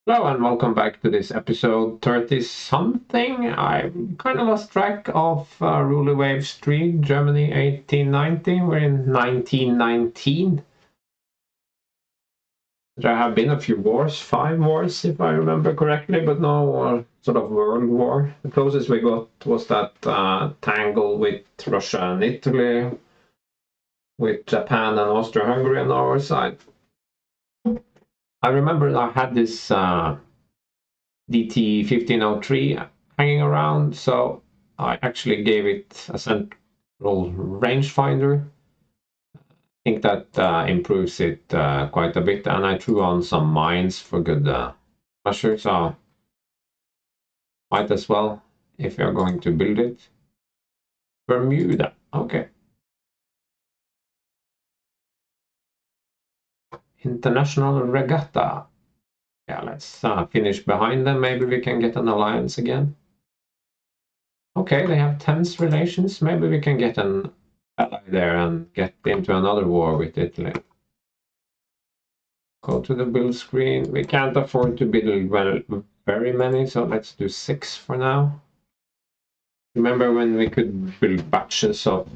Hello and welcome back to this episode 30 something. I kind of lost track of Ruler Waves 3, Germany 1890. We're in 1919. There have been a few wars, 5 wars if I remember correctly, but no sort of world war. The closest we got was that tangle with Russia and Italy, with Japan and Austria-Hungary on our side. I remember I had this DT 1503 hanging around, so I actually gave it a central rangefinder. I think that improves it quite a bit, and I threw on some mines for good measure, so might as well if you're going to build it. Bermuda, okay. International Regatta. Yeah, let's finish behind them. Maybe we can get an alliance again. Okay, they have tense relations. Maybe we can get an ally there and get into another war with Italy. Go to the build screen. We can't afford to build very many, so let's do 6 for now. Remember when we could build batches of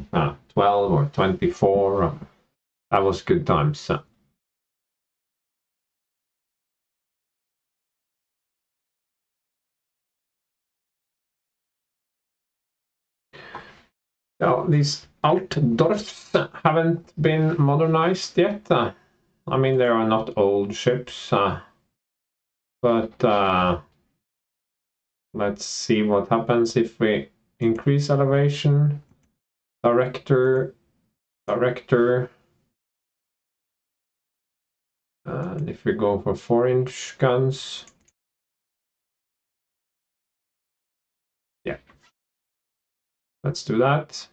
12 or 24? That was good times. So these outdoors haven't been modernized yet. I mean, they are not old ships, but let's see what happens if we increase elevation. Director. And if we go for 4-inch guns, yeah, let's do that.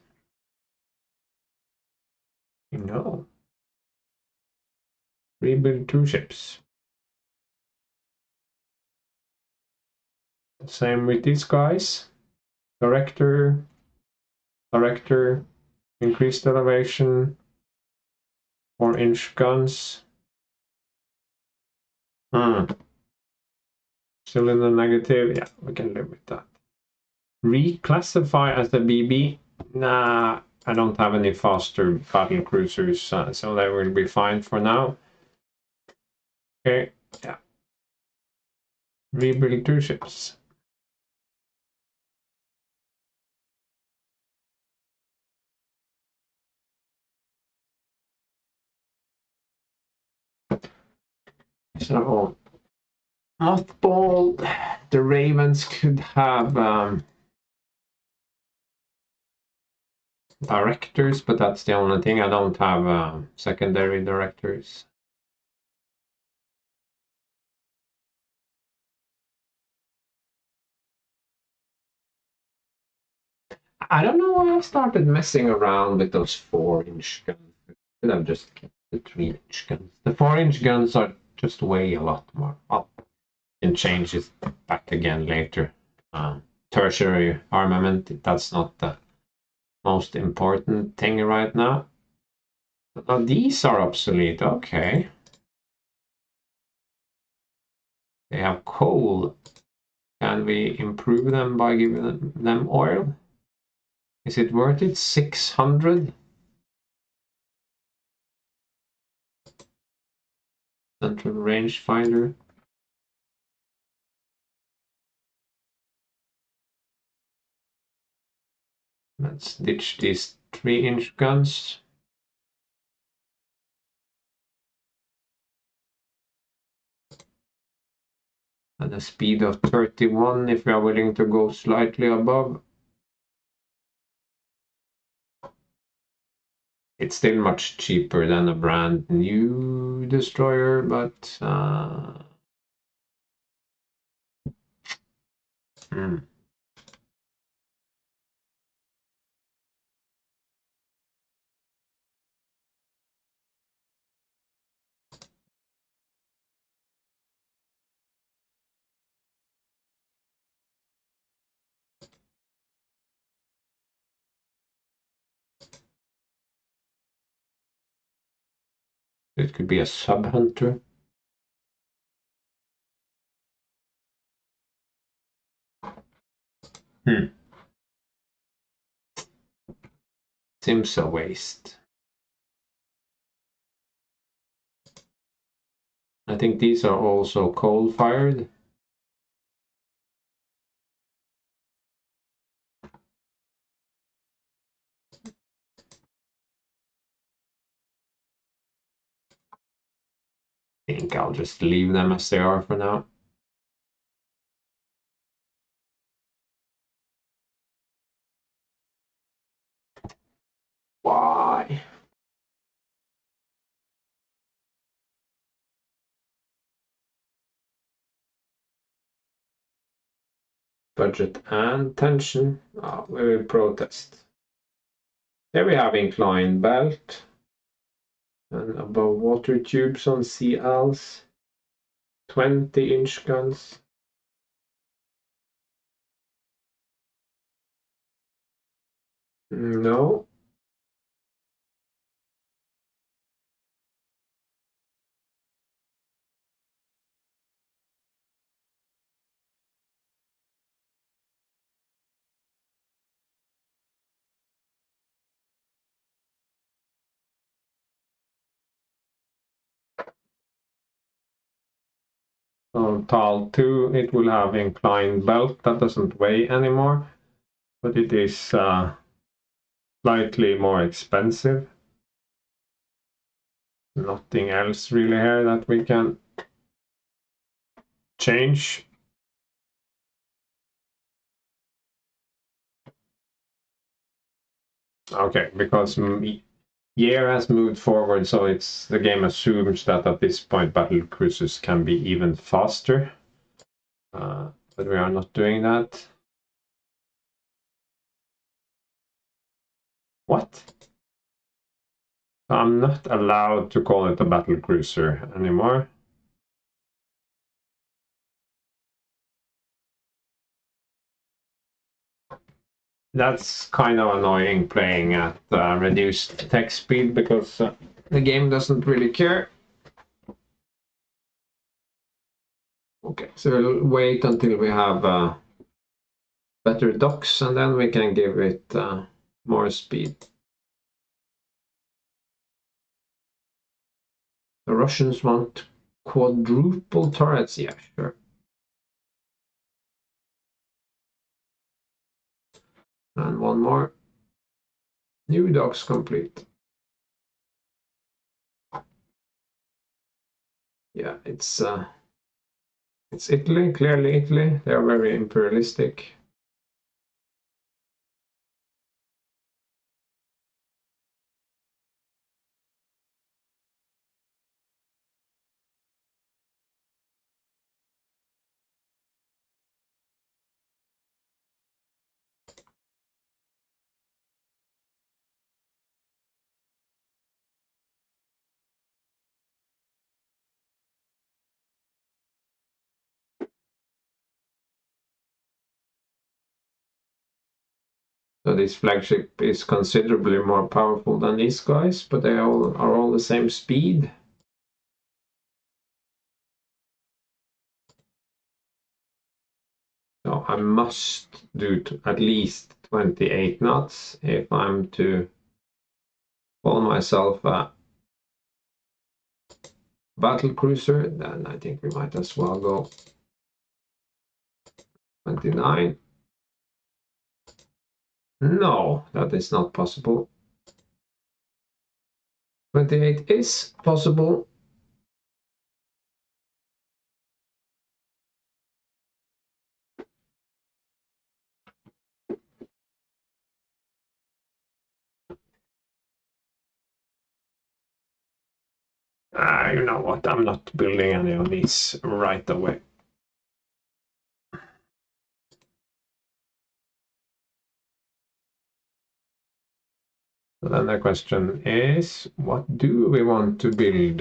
No. Rebuild 2 ships. Same with these guys. Director, increased elevation, 4-inch guns. Still in the negative. Yeah, we can live with that. Reclassify as a BB. Nah, I don't have any faster battle cruisers, so they will be fine for now. Okay, yeah. Rebuild 2 ships. So mothball, the Ravens could have directors, but that's the only thing. I don't have secondary directors. I don't know why I started messing around with those 4-inch guns. I could have just kept the 3-inch guns. The 4-inch guns are just weigh a lot more. Well, and change it back again later. Tertiary armament, that's not the most important thing right now. Now these are obsolete, okay. They have coal. Can we improve them by giving them oil? Is it worth it? 600? Central rangefinder. Let's ditch these 3-inch guns. At a speed of 31 if we are willing to go slightly above. It's still much cheaper than a brand new destroyer, but it could be a sub hunter. Seems a waste. I think these are also coal-fired. I think I'll just leave them as they are for now. Why? Budget and tension. Oh, we will protest. Here we have inclined belt and above water tubes on CLs. 20-inch guns. No. On tile 2, it will have inclined belt that doesn't weigh anymore, but it is slightly more expensive. Nothing else really here that we can change. Okay, because year has moved forward, so the game assumes that at this point battle cruisers can be even faster, but we are not doing that. What? I'm not allowed to call it a battle cruiser anymore. That's kind of annoying playing at reduced text speed because the game doesn't really care. Okay, so we'll wait until we have better docks and then we can give it more speed. The Russians want quadruple turrets, yeah, sure. And one more. New docks complete. Yeah, it's Italy, clearly Italy. They are very imperialistic. So this flagship is considerably more powerful than these guys, but they are all the same speed. So I must do at least 28 knots if I'm to call myself a battle cruiser. Then I think we might as well go 29. No, that is not possible. 28 is possible. You know what? I'm not building any of these right away. So then the question is, what do we want to build?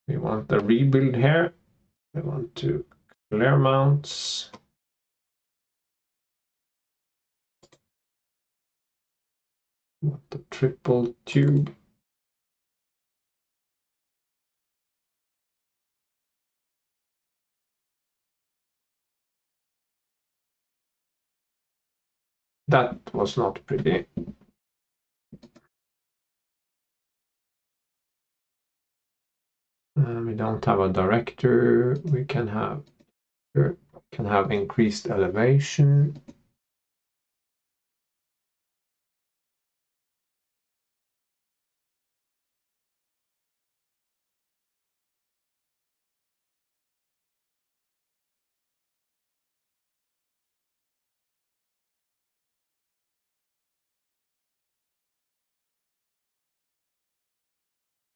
We want a rebuild here. We want to clear mounts. We want the triple tube. That was not pretty. We don't have a director. We can have increased elevation.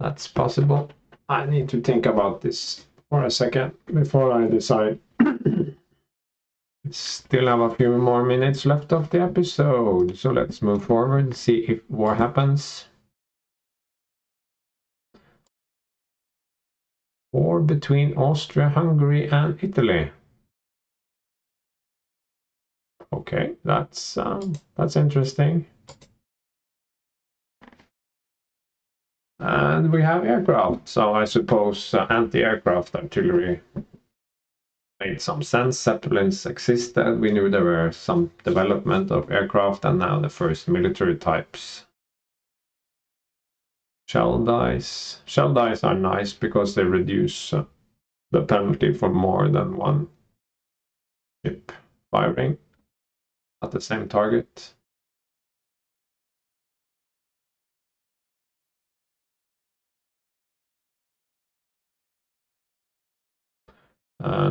That's possible. I need to think about this for a second before I decide. Still have a few more minutes left of the episode, so let's move forward and see if what happens. War between Austria, Hungary, and Italy. Okay, that's interesting. And we have aircraft, so I suppose anti-aircraft artillery made some sense. Zeppelins existed. We knew there were some development of aircraft, and now the first military types. Shell dice. Shell dice are nice because they reduce the penalty for more than one ship firing at the same target.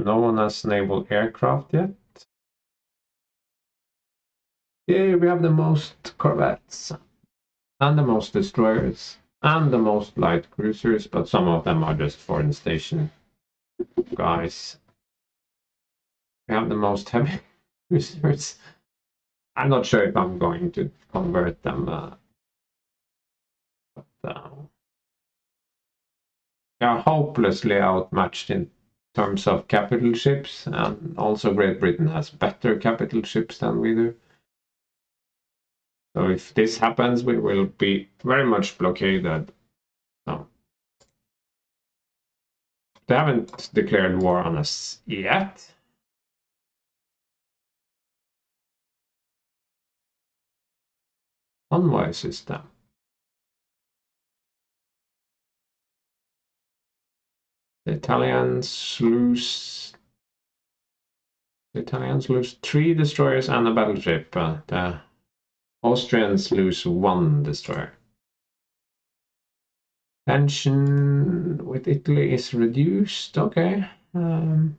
No one has naval aircraft yet. Yeah, we have the most corvettes and the most destroyers and the most light cruisers, but some of them are just foreign station guys. We have the most heavy cruisers. I'm not sure if I'm going to convert them, but they are hopelessly outmatched in terms of capital ships, and also Great Britain has better capital ships than we do. So if this happens, we will be very much blockaded. So they haven't declared war on us yet. Convoy system. The Italians lose 3 destroyers and a battleship. The Austrians lose 1 destroyer. Tension with Italy is reduced. Okay. I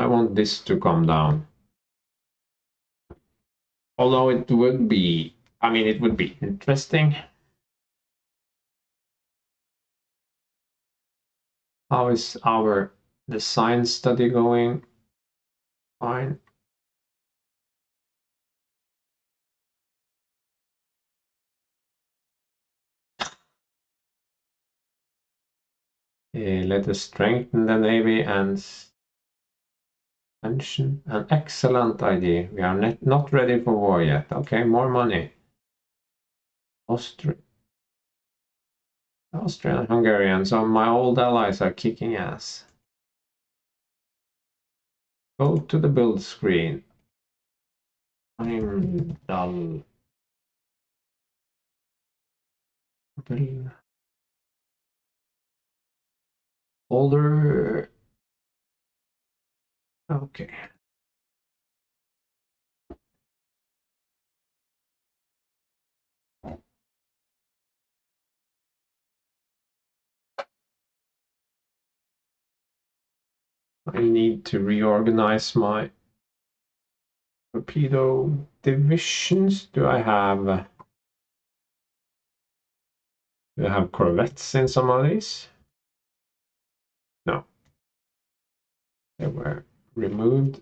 want this to come down. Although it would be, it would be interesting. How is our design study going? Fine. Let us strengthen the Navy and tension. An excellent idea. We are not ready for war yet. Okay, more money. Austria and Hungarian. So my old allies are kicking ass. Go to the build screen. I'm dull. Older. Okay. I need to reorganize my torpedo divisions. Do I have corvettes in some of these? No. They were removed.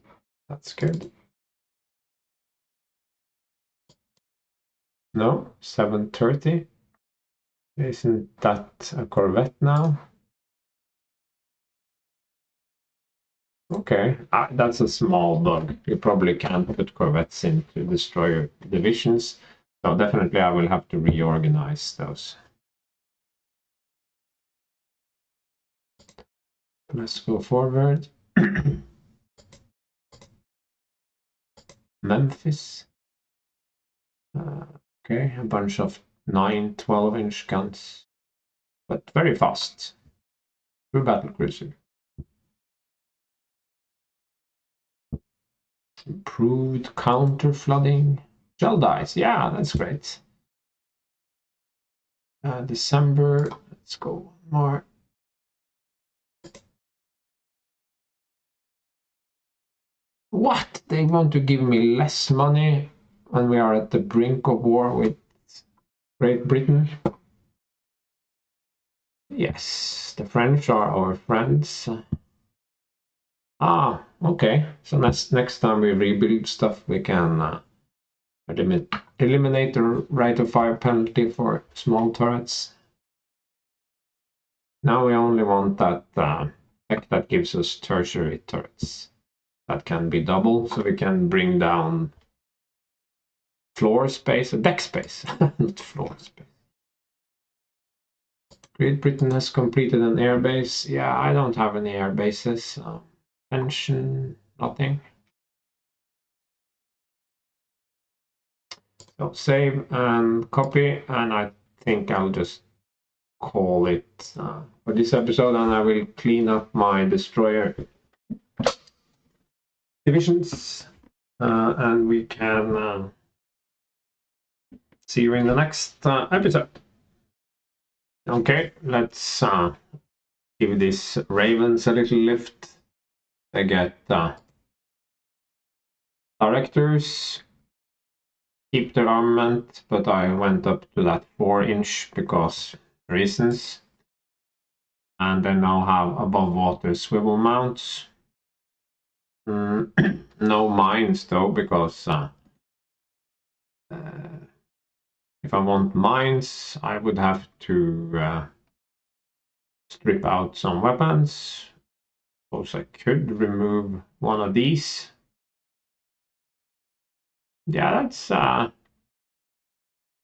That's good. No, 730. Isn't that a corvette now? Okay, that's a small bug. You probably can't put corvettes into destroyer divisions. So definitely I will have to reorganize those. Let's go forward. Memphis. Okay, a bunch of 9 12-inch guns, but very fast. True battle cruiser. Improved counter flooding. Shell dice, yeah, that's great. December, let's go more. What? They want to give me less money when we are at the brink of war with Great Britain? Yes, the French are our friends. Ah, okay. So next time we rebuild stuff, we can eliminate the right of fire penalty for small turrets. Now we only want that effect that gives us tertiary turrets. That can be double, so we can bring down floor space, deck space, not floor space. Great Britain has completed an airbase. Yeah, I don't have any air bases. Pension, nothing. So save and copy, and I think I'll just call it for this episode, and I will clean up my destroyer divisions, and we can see you in the next episode. Okay, let's give these ravens a little lift. They get directors, keep their armament, but I went up to that 4-inch because reasons. And they now have above water swivel mounts. No mines though, because if I want mines, I would have to strip out some weapons. Suppose I could remove one of these. Yeah,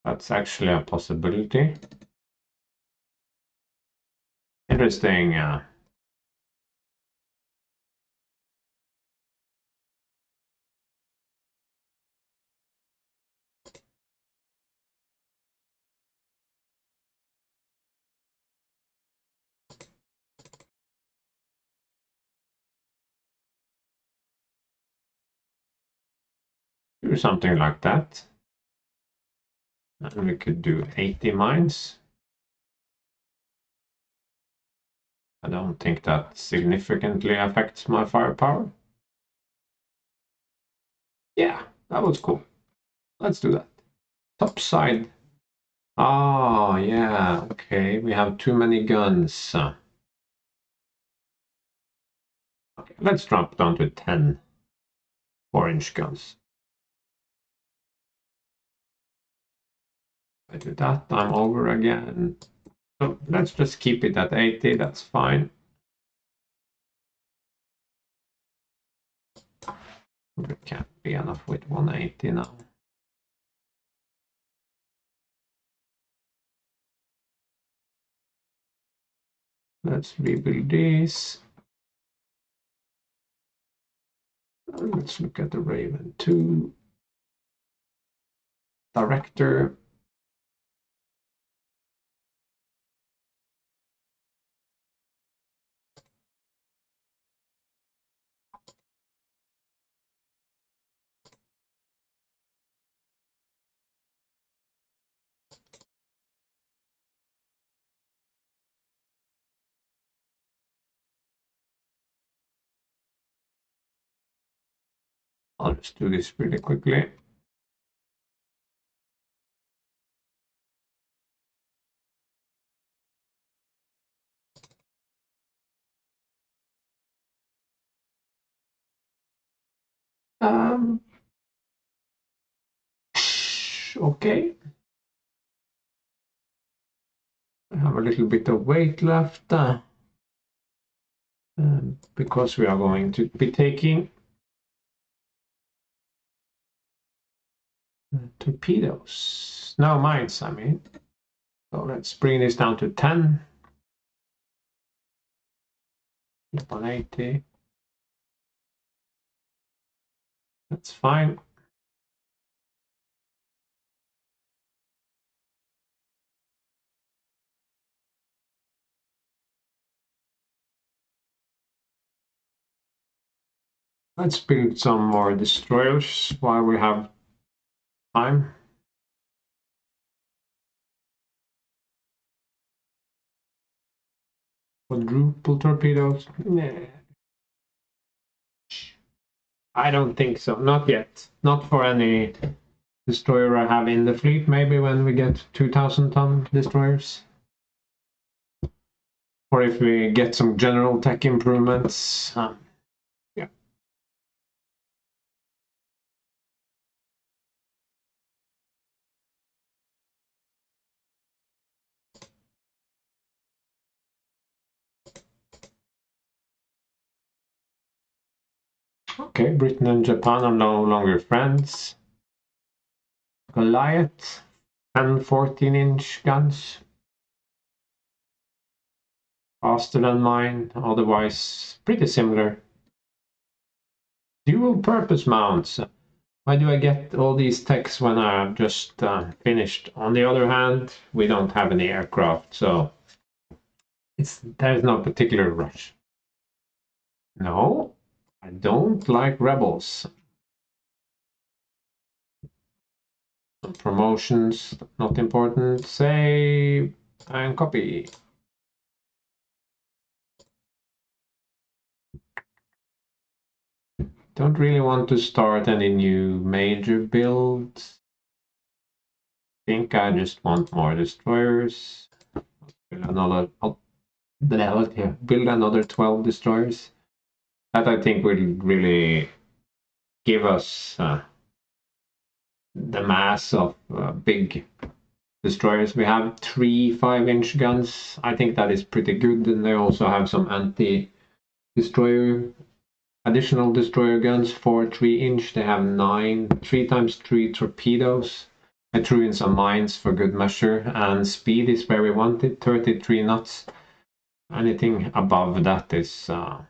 that's actually a possibility. Interesting. Do something like that. And we could do 80 mines. I don't think that significantly affects my firepower. Yeah, that was cool. Let's do that. Top side. Oh, yeah, okay. We have too many guns. Okay, let's drop down to 10 4-inch guns. I do that, I'm over again. So let's just keep it at 80, that's fine. It can't be enough with 180 now. Let's rebuild this. Let's look at the Raven 2. Director. I'll just do this really quickly. Okay. I have a little bit of weight left because we are going to be taking torpedoes. No, mines, I mean. So let's bring this down to 10. 180. That's fine. Let's build some more destroyers while we have time. Quadruple torpedoes? Nah. I don't think so. Not yet. Not for any destroyer I have in the fleet. Maybe when we get 2,000-ton destroyers. Or if we get some general tech improvements. Yeah. Okay, Britain and Japan are no longer friends. Goliath and 14-inch guns. Faster than mine, otherwise pretty similar. Dual purpose mounts. Why do I get all these techs when I've just finished? On the other hand, we don't have any aircraft, so there's no particular rush. No, I don't like rebels. Promotions, not important. Save and copy. Don't really want to start any new major builds. Think I just want more destroyers. Build another, build another 12 destroyers. That I think will really give us the mass of big destroyers. We have 3 5-inch guns. I think that is pretty good. And they also have some anti-destroyer, additional destroyer guns, 4 3-inch. They have 9 3x3 torpedoes. I threw in some mines for good measure, and speed is where we want it, 33 knots. Anything above that is a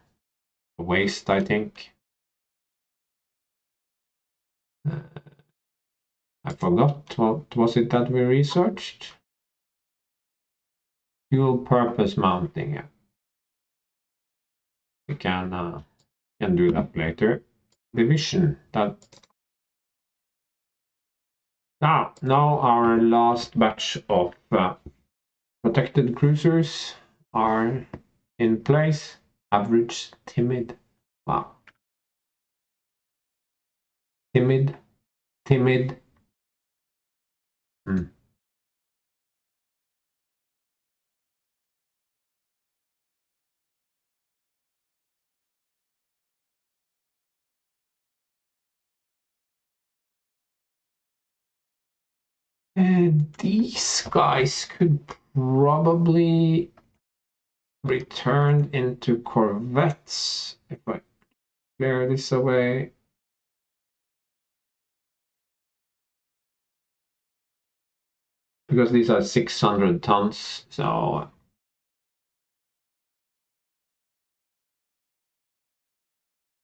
waste, I think. I forgot, what was it that we researched? Dual purpose mounting. Yeah. We can do that later. Division. Now our last batch of protected cruisers are in place. Average timid. Wow. Timid. These guys could probably return into corvettes if I clear this away. Because these are 600 tons, so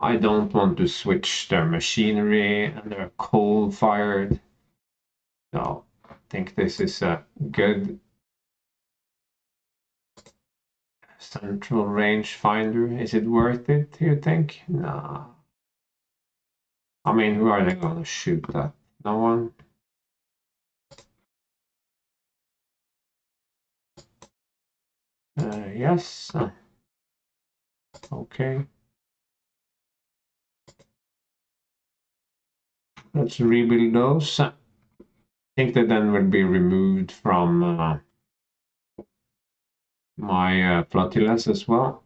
I don't want to switch their machinery, and they're coal-fired. So I think this is a good central range finder. Is it worth it, do you think? Nah. I mean, who are they going to shoot at? No one? Yes. Okay. Let's rebuild those. I think that then will be removed from my flotillas as well.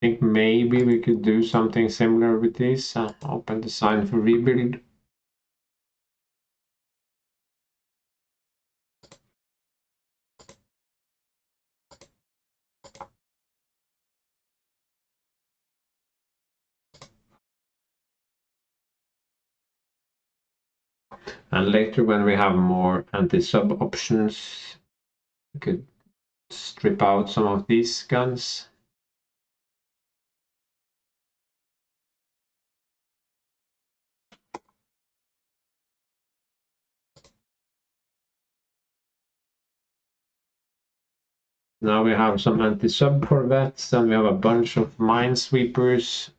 I think maybe we could do something similar with this. Open design for rebuild. And later, when we have more anti-sub options, we could strip out some of these guns. Now we have some anti-sub corvettes, and we have a bunch of minesweepers.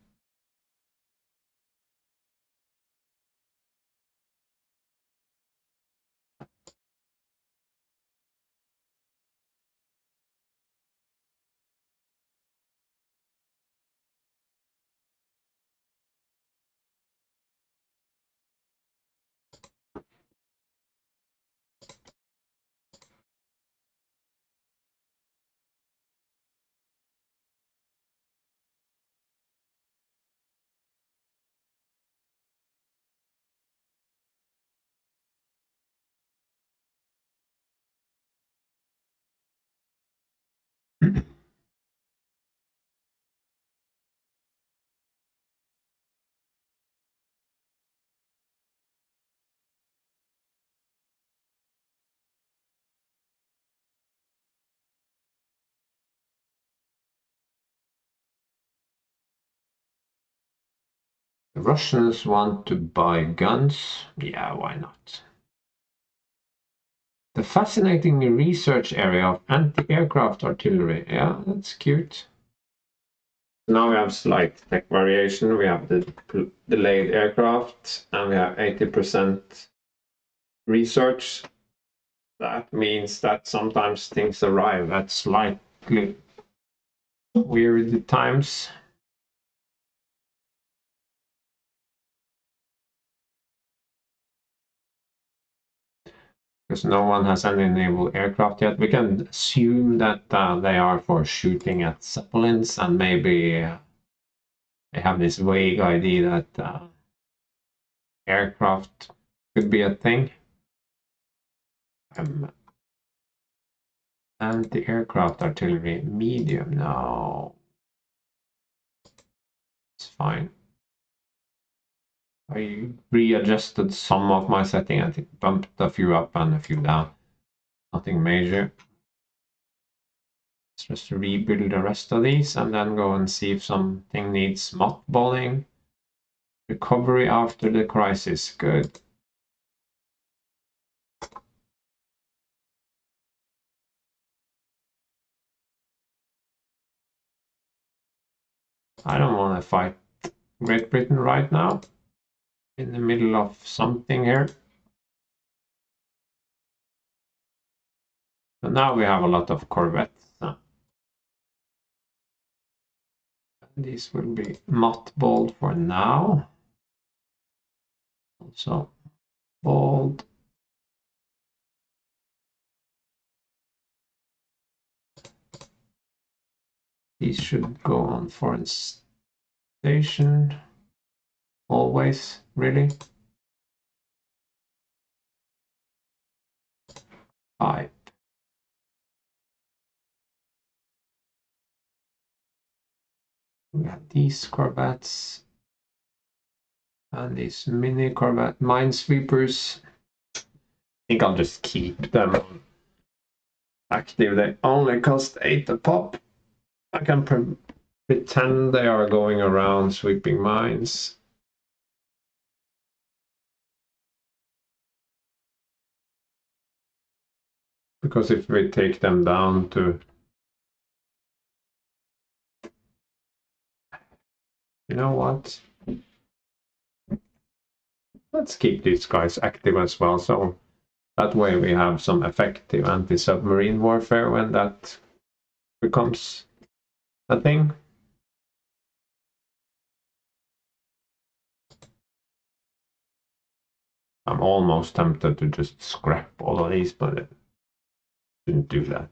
The Russians want to buy guns. Yeah, why not? The fascinating research area of anti-aircraft artillery. Yeah, that's cute. Now we have slight tech variation. We have the delayed aircraft, and we have 80% research. That means that sometimes things arrive at slightly weird times. Because no one has any naval aircraft yet. We can assume that they are for shooting at Zeppelins, and maybe they have this vague idea that aircraft could be a thing. Anti-aircraft artillery medium. No, it's fine. I readjusted some of my setting. I think bumped a few up and a few down. Nothing major. Let's just rebuild the rest of these and then go and see if something needs mothballing. Recovery after the crisis. Good. I don't want to fight Great Britain right now. In the middle of something here. So now we have a lot of corvettes. These will be mothballed for now. Also balled. These should go on foreign station. Always, really. 5. We have these corvettes and these mini corvette minesweepers. I think I'll just keep them active. They only cost 8 a pop. I can pretend they are going around sweeping mines. Because if we take them down to, you know what? Let's keep these guys active as well. So that way we have some effective anti-submarine warfare when that becomes a thing. I'm almost tempted to just scrap all of these, but I didn't do that.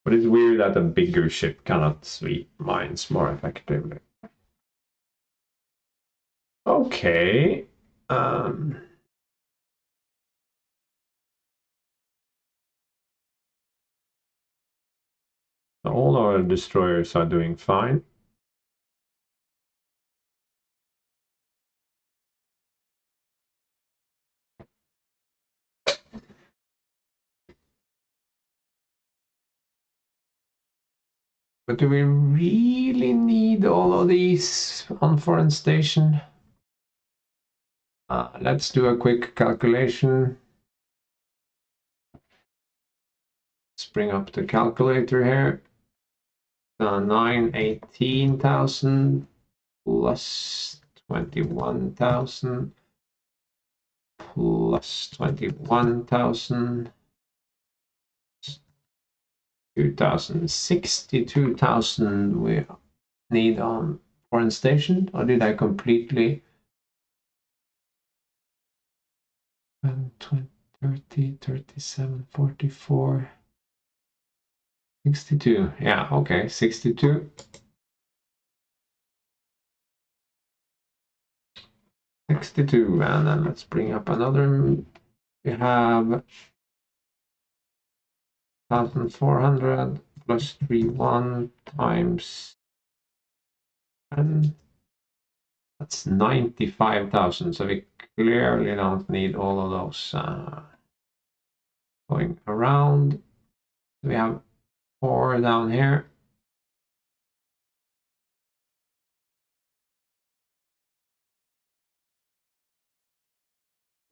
But it's weird that a bigger ship cannot sweep mines more effectively. Okay. All our destroyers are doing fine. But do we really need all of these on foreign station? Let's do a quick calculation. It's bring up the calculator here. 918,000 plus 21,000 plus 21,000, 62,000 we need on foreign station, or did I completely 20, 30, 37, 44, 62. Yeah, okay, 62. 62, and then let's bring up another. We have 1,400 plus 31 times 10. That's 95,000. So we clearly don't need all of those going around. We have 4 down here.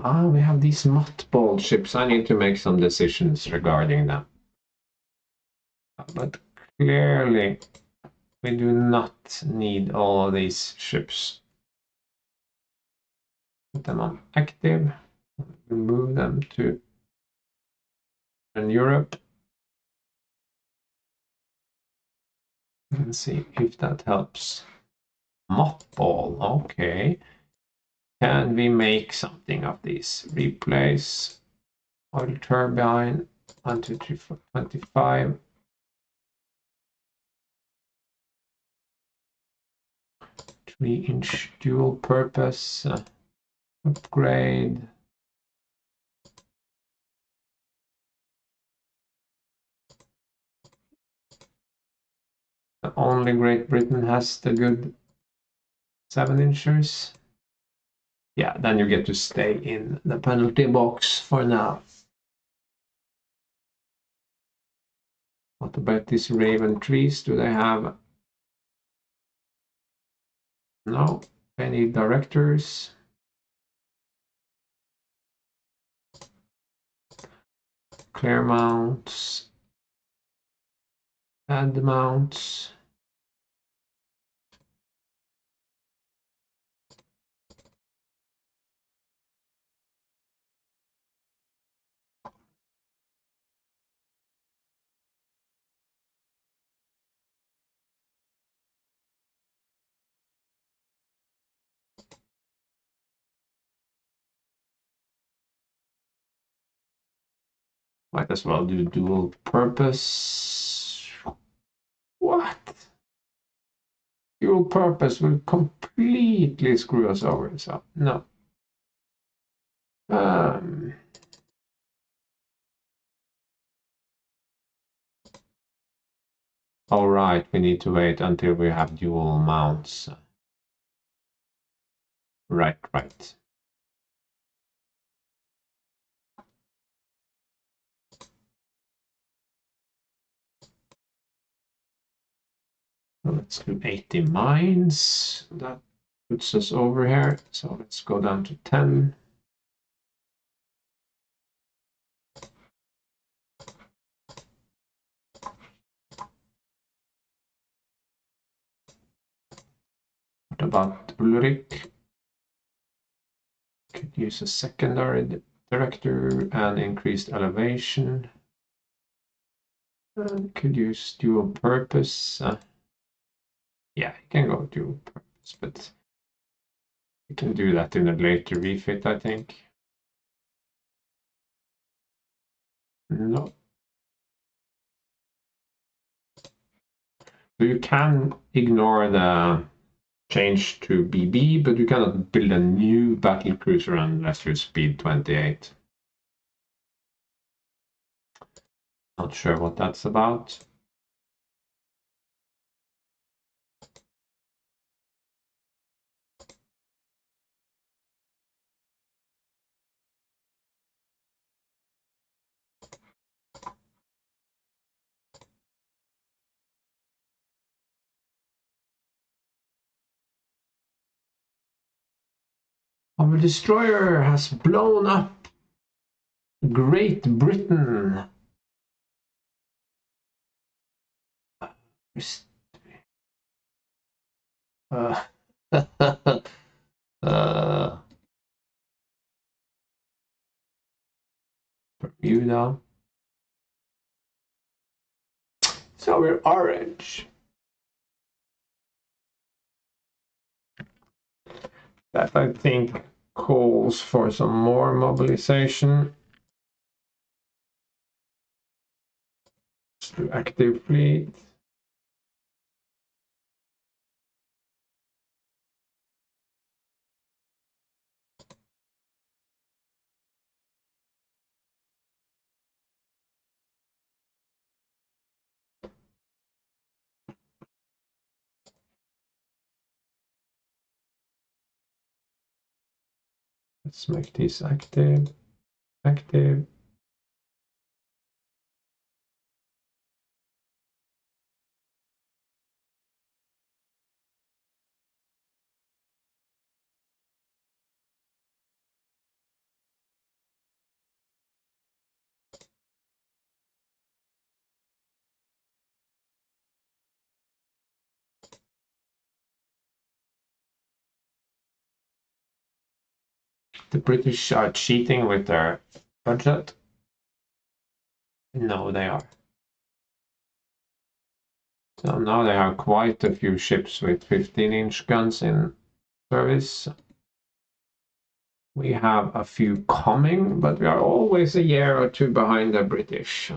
We have these mothball ships. I need to make some decisions regarding them. But clearly, we do not need all of these ships. Put them on active. Move them to Europe. And see if that helps. Mothball, okay. Can we make something of these? Replace oil turbine 1, 2, 3, 4, 25. 3-inch dual purpose upgrade. Only Great Britain has the good 7-inchers. Yeah, then you get to stay in the penalty box for now. What about these Raven trees? Do they have? No, they need directors. Clear mounts. Add the mounts. Might as well do dual purpose. What? Dual purpose will completely screw us over, so no. All right, we need to wait until we have dual mounts. Right. Let's do 80 mines. That puts us over here. So let's go down to 10. What about Ulrich? Could use a secondary director and increased elevation. Could use dual purpose. Yeah, you can go dual purpose, but we can do that in a later refit, I think. No. So you can ignore the change to BB, but you cannot build a new battle cruiser unless you're speed 28. Not sure what that's about. Our destroyer has blown up Great Britain. Uh, uh, Bermuda. So we're orange. That I think calls for some more mobilization. Let's do active fleet. Let's make this active. Active. The British are cheating with their budget. No, they are. So now they have quite a few ships with 15-inch guns in service. We have a few coming, but we are always a year or two behind the British.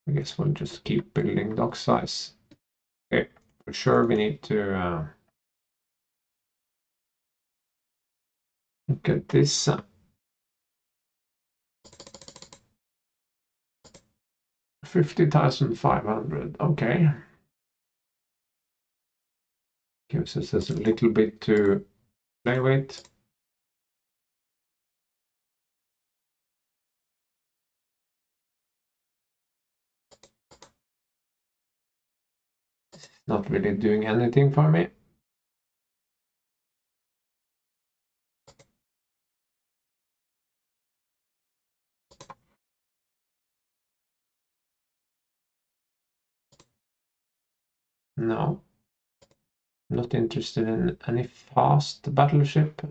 I guess we'll just keep building dock size. Okay, for sure we need to look at this. 50,500, okay. Gives us a little bit to play with. Not really doing anything for me. No. Not interested in any fast battleship.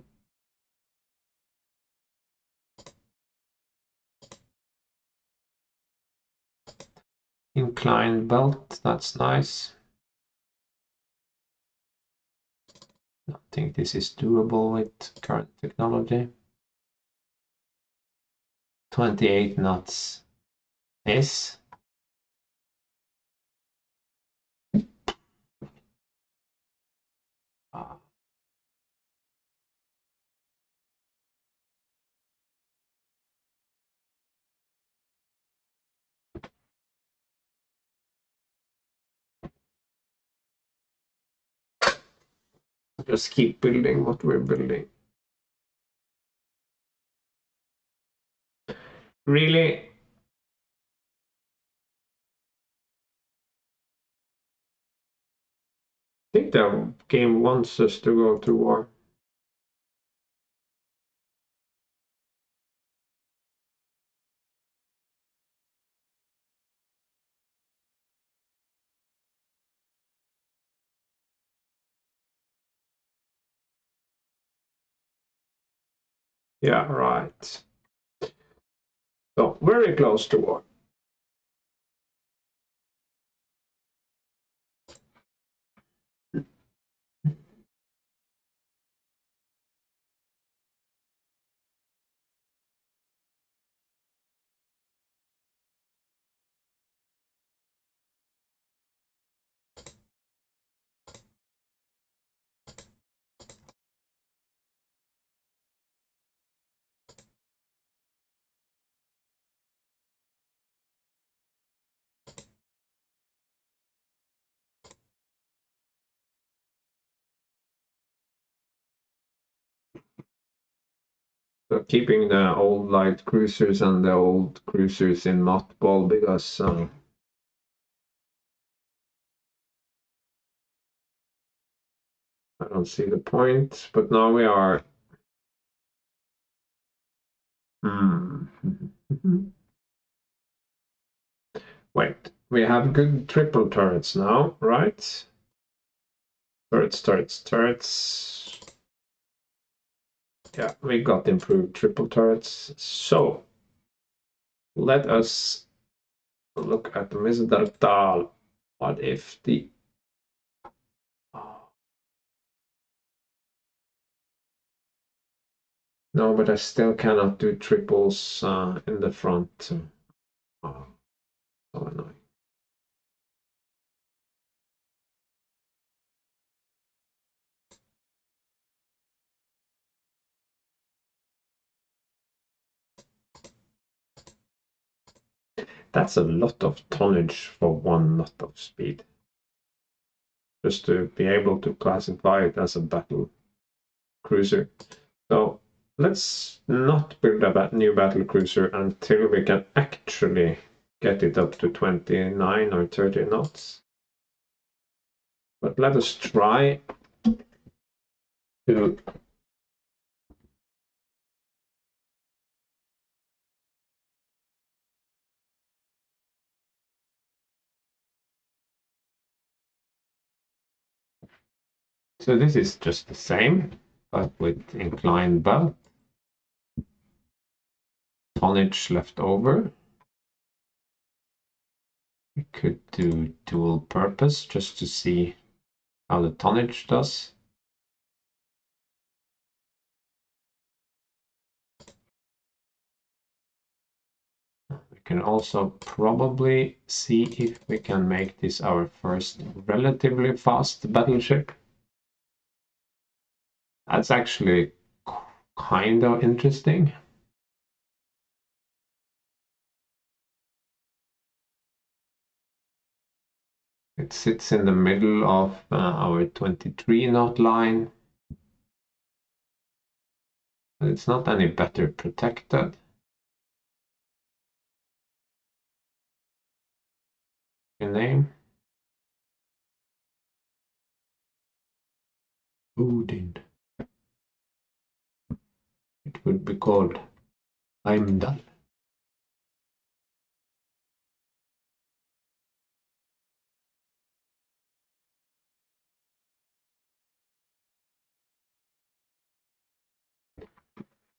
Inclined belt, that's nice. I think this is doable with current technology. 28 knots. Yes. Just keep building what we're building. Really? I think the game wants us to go to war. Yeah, right. So very close to war. So keeping the old light cruisers and the old cruisers in mothball because I don't see the point. But now we are. Wait, we have good triple turrets now, right? Turrets. Yeah, we got improved triple turrets. So let us look at Mr. Dahl. What if the no, but I still cannot do triples in the front. Oh, so annoying. That's a lot of tonnage for 1 knot of speed. Just to be able to classify it as a battle cruiser. So let's not build a new battle cruiser until we can actually get it up to 29 or 30 knots. But let us try to so this is just the same, but with inclined belt. Tonnage left over. We could do dual purpose just to see how the tonnage does. We can also probably see if we can make this our first relatively fast battleship. That's actually kind of interesting. It sits in the middle of our 23 knot line. But it's not any better protected. Your name? Odin. It would be called Heimdall.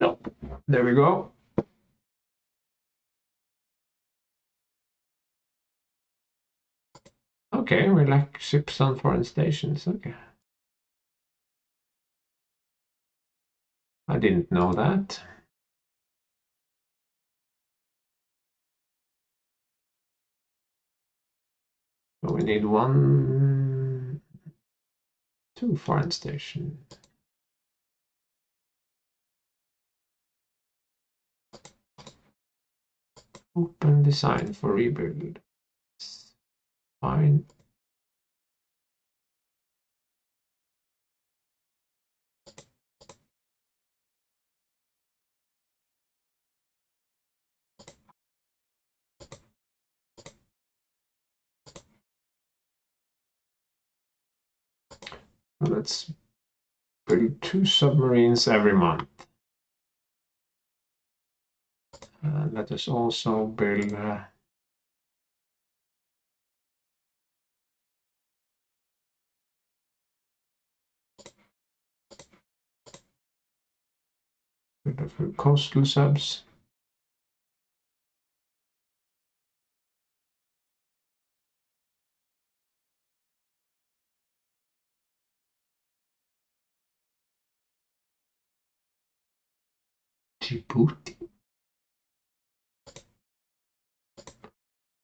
No. There we go. Okay, we lack ships on foreign stations. Okay. I didn't know that. So we need 2 foreign stations. Open design for rebuild. Fine. Let's build 2 submarines every month. Let us also build a few coastal subs. Djibouti.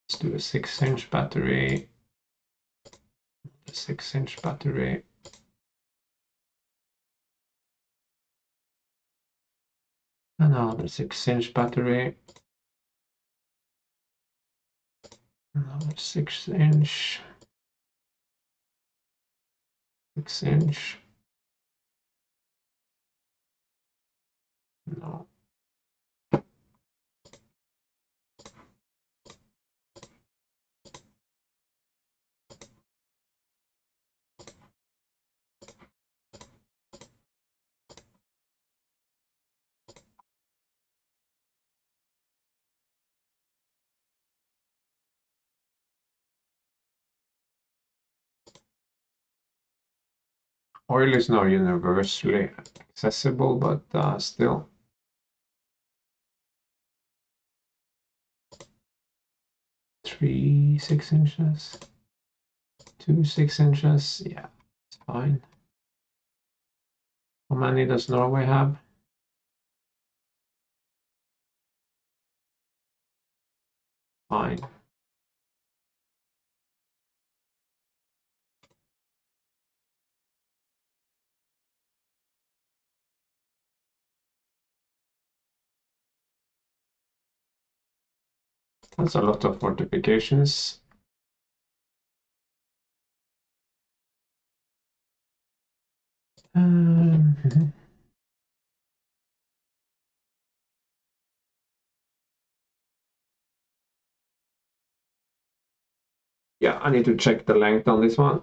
Let's do a 6-inch battery. A 6-inch battery. Another 6-inch battery. Another 6-inch. 6-inch. No. Oil is not universally accessible, but still. Three 6 inches, 2 6 inches. Yeah, it's fine. How many does Norway have? Fine. That's a lot of fortifications. Yeah, I need to check the length on this one.